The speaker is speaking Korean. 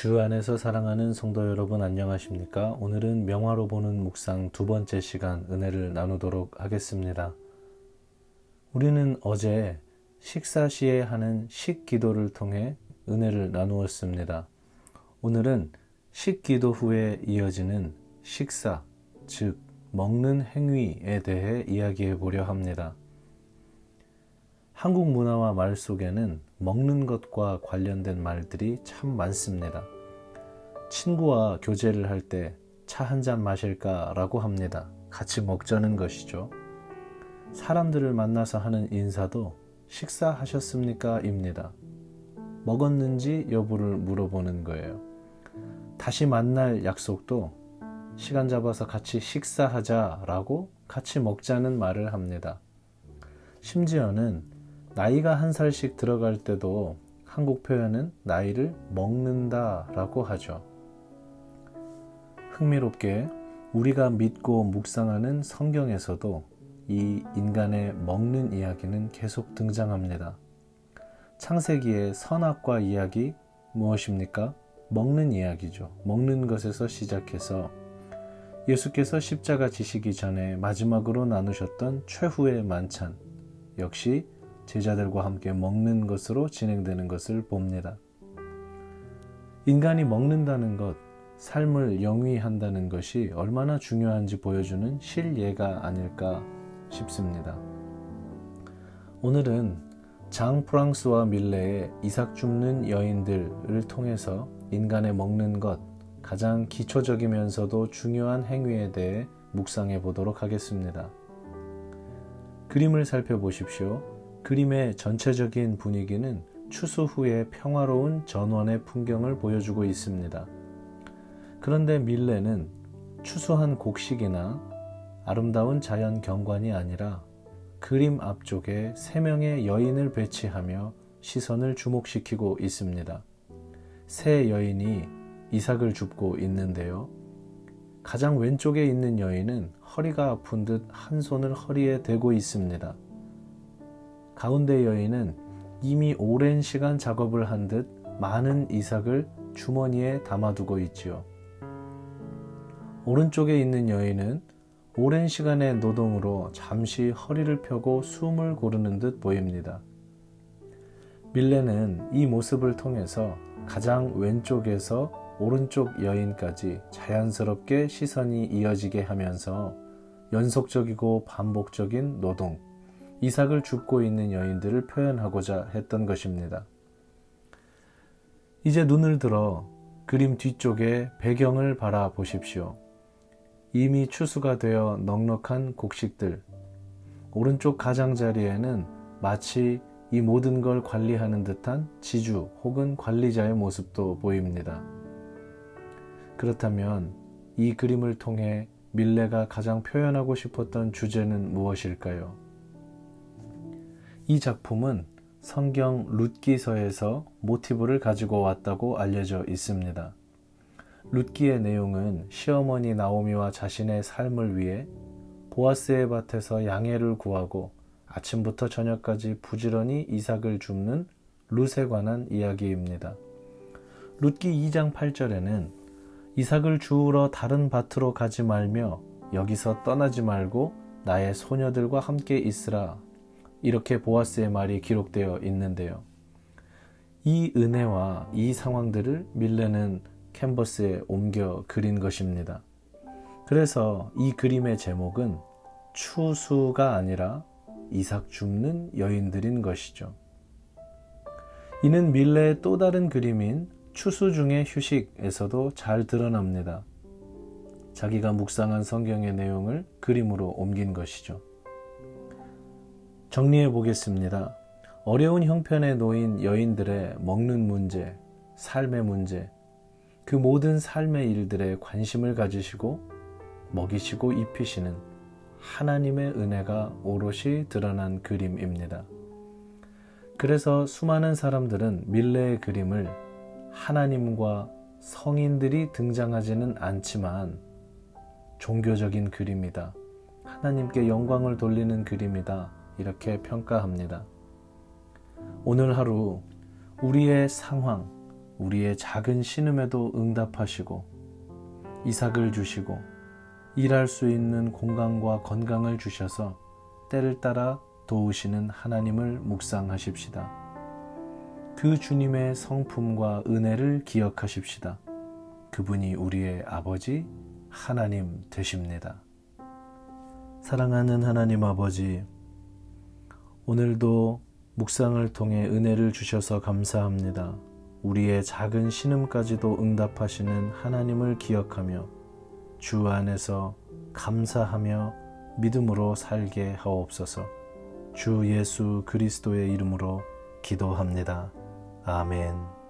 주 안에서 사랑하는 성도 여러분 안녕하십니까? 오늘은 명화로 보는 묵상 두 번째 시간 은혜를 나누도록 하겠습니다. 우리는 어제 식사 시에 하는 식기도를 통해 은혜를 나누었습니다. 오늘은 식기도 후에 이어지는 식사, 즉 먹는 행위에 대해 이야기해 보려 합니다. 한국 문화와 말 속에는 먹는 것과 관련된 말들이 참 많습니다. 친구와 교제를 할 때 차 한 잔 마실까 라고 합니다. 같이 먹자는 것이죠. 사람들을 만나서 하는 인사도 식사하셨습니까? 입니다. 먹었는지 여부를 물어보는 거예요. 다시 만날 약속도 시간 잡아서 같이 식사하자 라고 같이 먹자는 말을 합니다. 심지어는 나이가 한 살씩 들어갈 때도 한국 표현은 나이를 먹는다 라고 하죠. 흥미롭게 우리가 믿고 묵상하는 성경에서도 이 인간의 먹는 이야기는 계속 등장합니다. 창세기의 선악과 이야기 무엇입니까? 먹는 이야기죠. 먹는 것에서 시작해서 예수께서 십자가 지시기 전에 마지막으로 나누셨던 최후의 만찬 역시 제자들과 함께 먹는 것으로 진행되는 것을 봅니다. 인간이 먹는다는 것, 삶을 영위한다는 것이 얼마나 중요한지 보여주는 실예가 아닐까 싶습니다. 오늘은 장 프랑스와 밀레의 이삭 줍는 여인들을 통해서 인간의 먹는 것, 가장 기초적이면서도 중요한 행위에 대해 묵상해 보도록 하겠습니다. 그림을 살펴보십시오. 그림의 전체적인 분위기는 추수 후의 평화로운 전원의 풍경을 보여주고 있습니다. 그런데 밀레는 추수한 곡식이나 아름다운 자연 경관이 아니라 그림 앞쪽에 3명의 여인을 배치하며 시선을 주목시키고 있습니다. 3 여인이 이삭을 줍고 있는데요. 가장 왼쪽에 있는 여인은 허리가 아픈 듯 한 손을 허리에 대고 있습니다. 가운데 여인은 이미 오랜 시간 작업을 한 듯 많은 이삭을 주머니에 담아두고 있지요. 오른쪽에 있는 여인은 오랜 시간의 노동으로 잠시 허리를 펴고 숨을 고르는 듯 보입니다. 밀레는 이 모습을 통해서 가장 왼쪽에서 오른쪽 여인까지 자연스럽게 시선이 이어지게 하면서 연속적이고 반복적인 노동, 이삭을 줍고 있는 여인들을 표현하고자 했던 것입니다. 이제 눈을 들어 그림 뒤쪽의 배경을 바라보십시오. 이미 추수가 되어 넉넉한 곡식들, 오른쪽 가장자리에는 마치 이 모든 걸 관리하는 듯한 지주 혹은 관리자의 모습도 보입니다. 그렇다면 이 그림을 통해 밀레가 가장 표현하고 싶었던 주제는 무엇일까요? 이 작품은 성경 룻기서에서 모티브를 가지고 왔다고 알려져 있습니다. 룻기의 내용은 시어머니 나오미와 자신의 삶을 위해 보아스의 밭에서 양해를 구하고 아침부터 저녁까지 부지런히 이삭을 줍는 룻에 관한 이야기입니다. 룻기 2장 8절에는 이삭을 주우러 다른 밭으로 가지 말며 여기서 떠나지 말고 나의 소녀들과 함께 있으라, 이렇게 보아스의 말이 기록되어 있는데요. 이 은혜와 이 상황들을 밀레는 캔버스에 옮겨 그린 것입니다. 그래서 이 그림의 제목은 추수가 아니라 이삭 줍는 여인들인 것이죠. 이는 밀레의 또 다른 그림인 추수 중의 휴식에서도 잘 드러납니다. 자기가 묵상한 성경의 내용을 그림으로 옮긴 것이죠. 정리해 보겠습니다. 어려운 형편에 놓인 여인들의 먹는 문제, 삶의 문제, 그 모든 삶의 일들에 관심을 가지시고 먹이시고 입히시는 하나님의 은혜가 오롯이 드러난 그림입니다. 그래서 수많은 사람들은 밀레의 그림을 하나님과 성인들이 등장하지는 않지만 종교적인 그림이다, 하나님께 영광을 돌리는 그림이다, 이렇게 평가합니다. 오늘 하루 우리의 상황, 우리의 작은 신음에도 응답하시고 이삭을 주시고 일할 수 있는 공간과 건강을 주셔서 때를 따라 도우시는 하나님을 묵상하십시다. 그 주님의 성품과 은혜를 기억하십시다. 그분이 우리의 아버지 하나님 되십니다. 사랑하는 하나님 아버지, 오늘도 묵상을 통해 은혜를 주셔서 감사합니다. 우리의 작은 신음까지도 응답하시는 하나님을 기억하며 주 안에서 감사하며 믿음으로 살게 하옵소서. 주 예수 그리스도의 이름으로 기도합니다. 아멘.